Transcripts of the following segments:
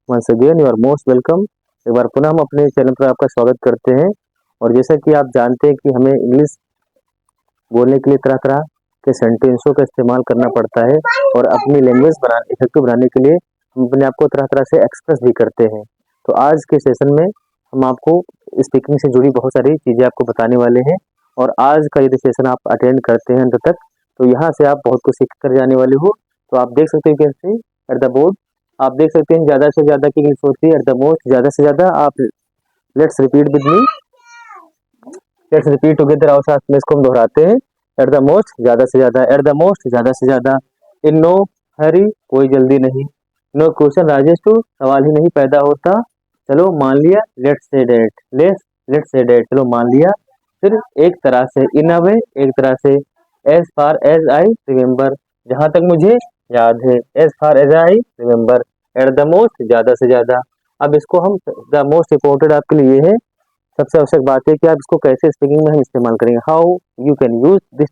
Once again you are most welcome. एक बार पुनः हम अपने चैनल पर आपका स्वागत करते हैं। और जैसा कि आप जानते हैं कि हमें इंग्लिश बोलने के लिए तरह तरह के सेंटेंसों का इस्तेमाल करना पड़ता है और अपनी लैंग्वेज इफेक्टिव बनाने के लिए हम अपने आप को तरह तरह से एक्सप्रेस भी करते हैं। तो आज के सेशन में हम आपको स्पीकिंग से जुड़ी बहुत सारी चीज़ें आपको बताने वाले हैं। और आज का यदि सेशन आप अटेंड करते हैं अंत तक, तो यहाँ से आप बहुत कुछ सीख कर जाने वाले हो। तो आप देख सकते हो कैसे एट द बोर्ड आप देख सकते हैं ज़्यादा से ज़्यादा की इंग्लिश होती है एट द मोस्ट, ज़्यादा से ज़्यादा। आप let's repeat with me, let's repeat together और साथ में इसको हम दोहराते हैं। एट द मोस्ट ज़्यादा से ज़्यादा, एट द मोस्ट ज़्यादा से ज़्यादा। इन नो हरी कोई जल्दी नहीं। नो क्वेश्चन राजेश टू सवाल ही नहीं पैदा होता। चलो मान लिया, let's say date, let's say date, चलो मान लिया। फिर एक तरह से, इन अ वे, एक तरह से। As far as I remember, जहाँ तक मुझे याद है। As far as I remember. At the most ज़्यादा से ज़्यादा। अब इसको हम द मोस्ट इम्पोर्टेंट आपके लिए है, सबसे आवश्यक बात है कि आप इसको कैसे स्पीकिंग में हम इस्तेमाल करेंगे। How you can use this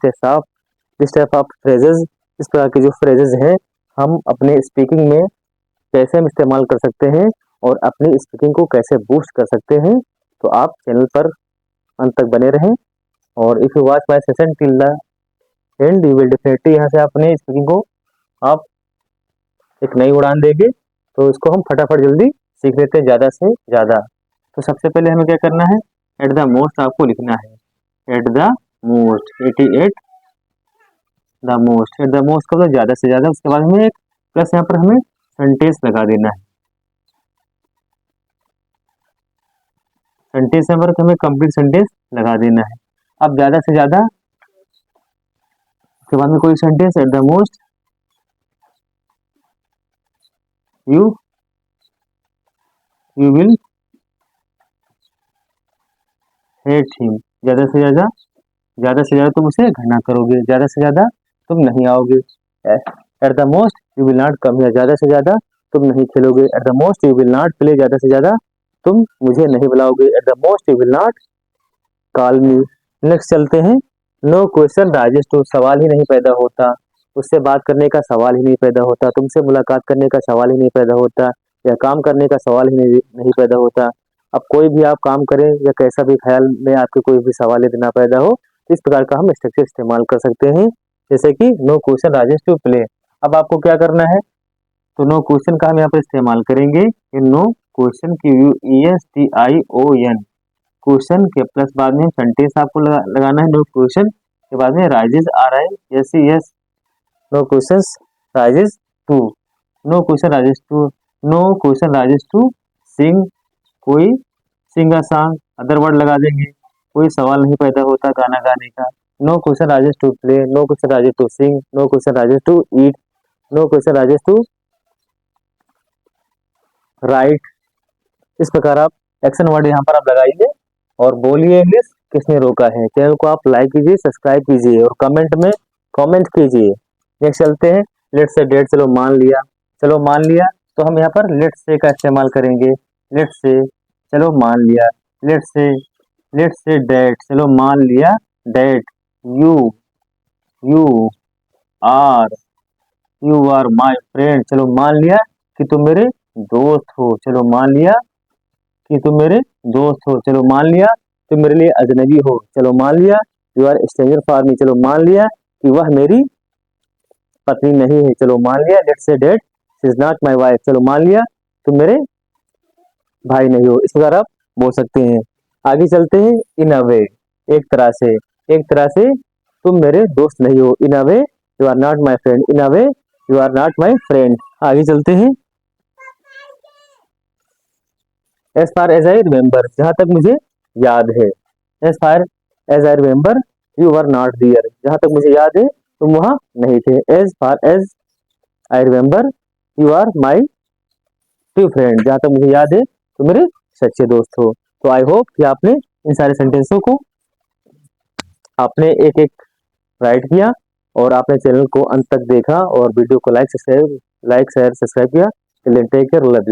type of phrases. इस प्रकार के जो फ्रेजेस हैं हम अपने स्पीकिंग में कैसे हम इस्तेमाल कर सकते हैं और अपनी स्पीकिंग को कैसे बूस्ट कर सकते हैं। तो आप चैनल पर अंत तक बने रहें। और if you watch my session till the end, you will definitely यहाँ से अपने स्पीकिंग को आप एक नई उड़ान देंगे। तो इसको हम फटाफट जल्दी सीख लेते हैं ज़्यादा से ज़्यादा। तो सबसे पहले हमें क्या करना है, एट द मोस्ट आपको लिखना है। Eight the most, 88 the most. Eight the most का मतलब ज़्यादा से ज़्यादा। उसके बाद हमें एक प्लस यहाँ पर हमें सेंटेंस लगा देना है। सेंटेंस यहाँ पर हमें कंप्लीट सेंटेंस लगा देना है। अब ज़्यादा से ज़्यादा उसके बाद में कोई sentence, eight the most you will hate him. ज़्यादा से ज़्यादा, ज़्यादा से ज़्यादा तुम उसे घृणा करोगे। ज़्यादा से ज़्यादा तुम नहीं आओगे। At the most you will not come here, ज़्यादा से ज़्यादा तुम नहीं खेलोगे। At the most you will not play, ज़्यादा से ज़्यादा तुम मुझे नहीं बुलाओगे। At the most you will not call me. Next चलते हैं। नो क्वेश्चन राजेश टू, सवाल ही नहीं पैदा होता। उससे बात करने का सवाल ही नहीं पैदा होता, तुमसे मुलाकात करने का सवाल ही नहीं पैदा होता, या काम करने का सवाल ही नहीं पैदा होता। अब कोई भी आप काम करें या कैसा भी ख्याल में आपके कोई भी सवाल यदि ना पैदा हो, तो इस प्रकार का हम स्ट्रक्चर इस्तेमाल कर सकते हैं। जैसे कि no question rises to play. अब आपको क्या करना है, तो नो क्वेश्चन का हम यहाँ पर इस्तेमाल करेंगे। नो क्वेश्चन QUESTION, क्वेश्चन के प्लस बाद में सेंटेंस आपको लगाना है। नो क्वेश्चन के बाद में rises RISES, no question rises to, no question rises to, no question rises to sing, कोई sing a song, other word लगा देंगे। कोई सवाल नहीं पैदा होता गाना गाने का। No question rises to play, no question rises to sing, no question rises to eat, no question rises to write. इस प्रकार आप एक्शन वर्ड यहाँ पर आप लगाइए और बोलिए इंग्लिश किसने रोका है। चैनल को आप लाइक कीजिए, सब्सक्राइब कीजिए और कमेंट में कमेंट कीजिए। नेक्स्ट चलते हैं, लेट्स से डेट, चलो मान लिया। चलो मान लिया तो हम यहाँ पर लेट्स से का इस्तेमाल करेंगे। लेट्स से, चलो मान लिया। लेट्स से डेट, चलो मान लिया date. You you are you are my friend, चलो मान लिया कि तुम मेरे दोस्त हो। चलो मान लिया कि तुम मेरे दोस्त हो। चलो मान लिया तुम मेरे लिए अजनबी हो। चलो मान लिया you are stranger for me. चलो मान लिया कि वह मेरी पत्नी नहीं है। चलो मान लिया let's say date she is not my wife. चलो मान लिया तुम मेरे भाई नहीं हो। इस प्रकार आप बोल सकते हैं। आगे चलते हैं, इन अ वे, एक तरह से, एक तरह से तुम मेरे दोस्त नहीं हो। In a way you are not my friend, in a way you are not my friend. आगे चलते हैं, as far as I remember, जहां तक मुझे याद है। As far as I remember you were not there, जहां तक मुझे याद है तुम वहां नहीं थे। As far as I remember you are my true friend, जहां तक मुझे याद है तुम मेरे सच्चे दोस्त हो। तो आई होप कि आपने इन सारे सेंटेंसों को आपने एक एक राइट किया और आपने चैनल को अंत तक देखा और वीडियो को लाइक शेयर सब्सक्राइब किया। Take care, love you.